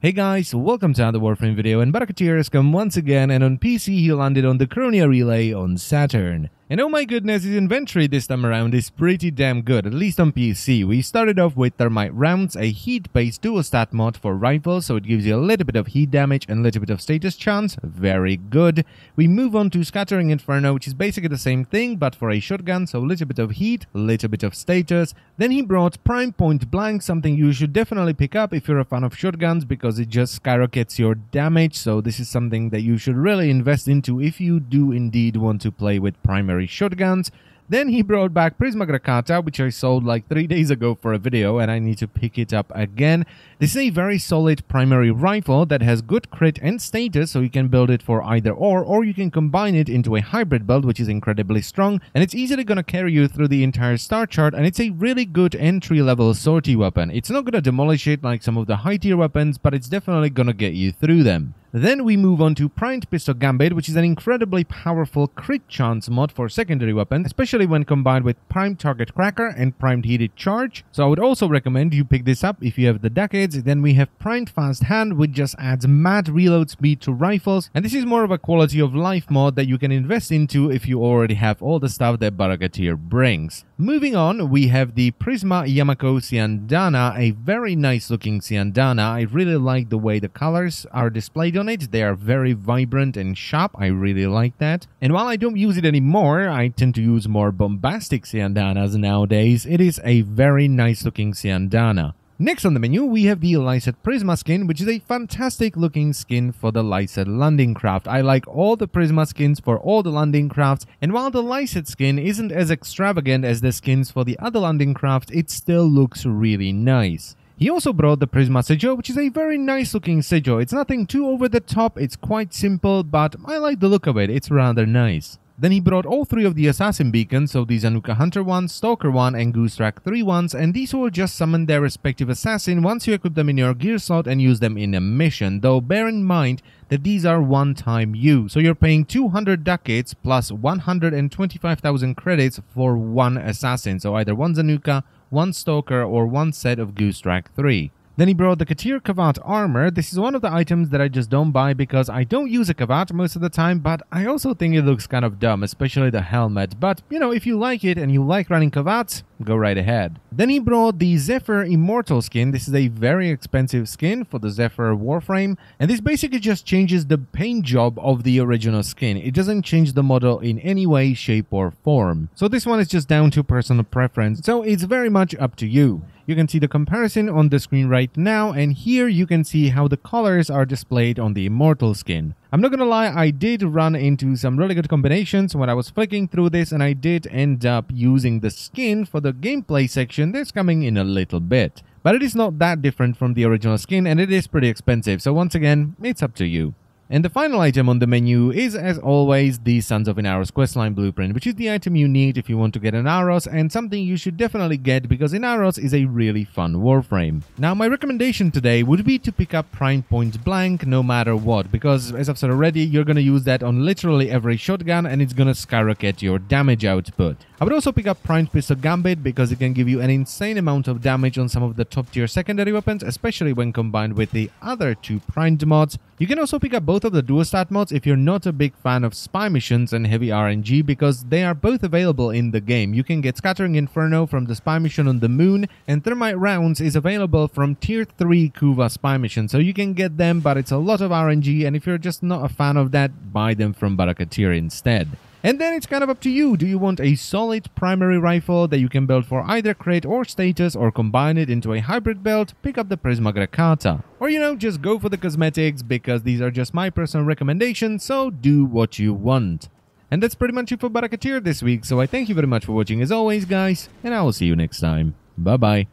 Hey guys, welcome to another Warframe video, and Baro has come once again, and on PC he landed on the Chronia Relay on Saturn. And oh my goodness, his inventory this time around is pretty damn good, at least on PC. We started off with Thermite Rounds, a heat-based dual stat mod for rifles, so it gives you a little bit of heat damage and a little bit of status chance. Very good. We move on to Scattering Inferno, which is basically the same thing, but for a shotgun, so a little bit of heat, a little bit of status. Then he brought Prime Point Blank, something you should definitely pick up if you're a fan of shotguns, because it just skyrockets your damage, so this is something that you should really invest into if you do indeed want to play with primary shotguns. Then he brought back Prisma Grakata, which I sold like 3 days ago for a video, and I need to pick it up again. This is a very solid primary rifle that has good crit and status, so you can build it for either or you can combine it into a hybrid build, which is incredibly strong, and it's easily gonna carry you through the entire star chart, and it's a really good entry-level sortie weapon. It's not gonna demolish it like some of the high-tier weapons, but it's definitely gonna get you through them. Then we move on to Primed Pistol Gambit, which is an incredibly powerful crit chance mod for secondary weapons, especially when combined with Primed Target Cracker and Primed Heated Charge. So I would also recommend you pick this up if you have the decades. Then we have Primed Fast Hand, which just adds mad reload speed to rifles, and this is more of a quality of life mod that you can invest into if you already have all the stuff that Baro brings. Moving on, we have the Prisma Yamako Siandana, a very nice looking Siandana. I really like the way the colors are displayed on it. They are very vibrant and sharp. I really like that. And while I don't use it anymore, I tend to use more bombastic Siandanas nowadays. It is a very nice looking Siandana. Next on the menu, we have the Lyset Prisma skin, which is a fantastic looking skin for the Lyset landing craft. I like all the Prisma skins for all the landing crafts, and while the Lyset skin isn't as extravagant as the skins for the other landing crafts, it still looks really nice. He also brought the Prisma Sejo, which is a very nice looking Sejo. It's nothing too over the top, it's quite simple, but I like the look of it, it's rather nice. Then he brought all three of the Assassin Beacons, so the Zanuka Hunter 1, Stalker 1, and Goosetrack 3 ones, and these will just summon their respective assassin once you equip them in your gear slot and use them in a mission, though bear in mind that these are one-time use, so you're paying 200 ducats plus 125,000 credits for one assassin, so either one Zanuka, one Stalker, or one set of Goosetrack 3. Then he brought the Teer Kavat armor. This is one of the items that I just don't buy because I don't use a Kavat most of the time, but I also think it looks kind of dumb, especially the helmet. But, you know, if you like it and you like running Kavats, go right ahead. Then he brought the Zephyr Immortal skin. This is a very expensive skin for the Zephyr Warframe, and this basically just changes the paint job of the original skin. It doesn't change the model in any way, shape, or form. So this one is just down to personal preference, so it's very much up to you. You can see the comparison on the screen right now, and here you can see how the colors are displayed on the Immortal skin. I'm not gonna lie, I did run into some really good combinations when I was flicking through this, and I did end up using the skin for the gameplay section that's coming in a little bit. But it is not that different from the original skin, and it is pretty expensive, so once again, it's up to you. And the final item on the menu is, as always, the Sons of Inaros questline blueprint, which is the item you need if you want to get Inaros, and something you should definitely get because Inaros is a really fun warframe. Now, my recommendation today would be to pick up Prime Point Blank no matter what, because as I've said already, you're going to use that on literally every shotgun, and it's going to skyrocket your damage output. I would also pick up Primed Pistol Gambit because it can give you an insane amount of damage on some of the top tier secondary weapons, especially when combined with the other two primed mods. You can also pick up both of the dual stat mods if you're not a big fan of spy missions and heavy RNG, because they are both available in the game. You can get Scattering Inferno from the spy mission on the moon, and Thermite Rounds is available from tier 3 Kuva spy mission, so you can get them, but it's a lot of RNG, and if you're just not a fan of that, buy them from Baro instead. And then it's kind of up to you. Do you want a solid primary rifle that you can build for either crit or status, or combine it into a hybrid build? Pick up the Prisma Grakata. Or, you know, just go for the cosmetics, because these are just my personal recommendations, so do what you want. And that's pretty much it for Baro this week, so I thank you very much for watching as always, guys, and I will see you next time. Bye-bye.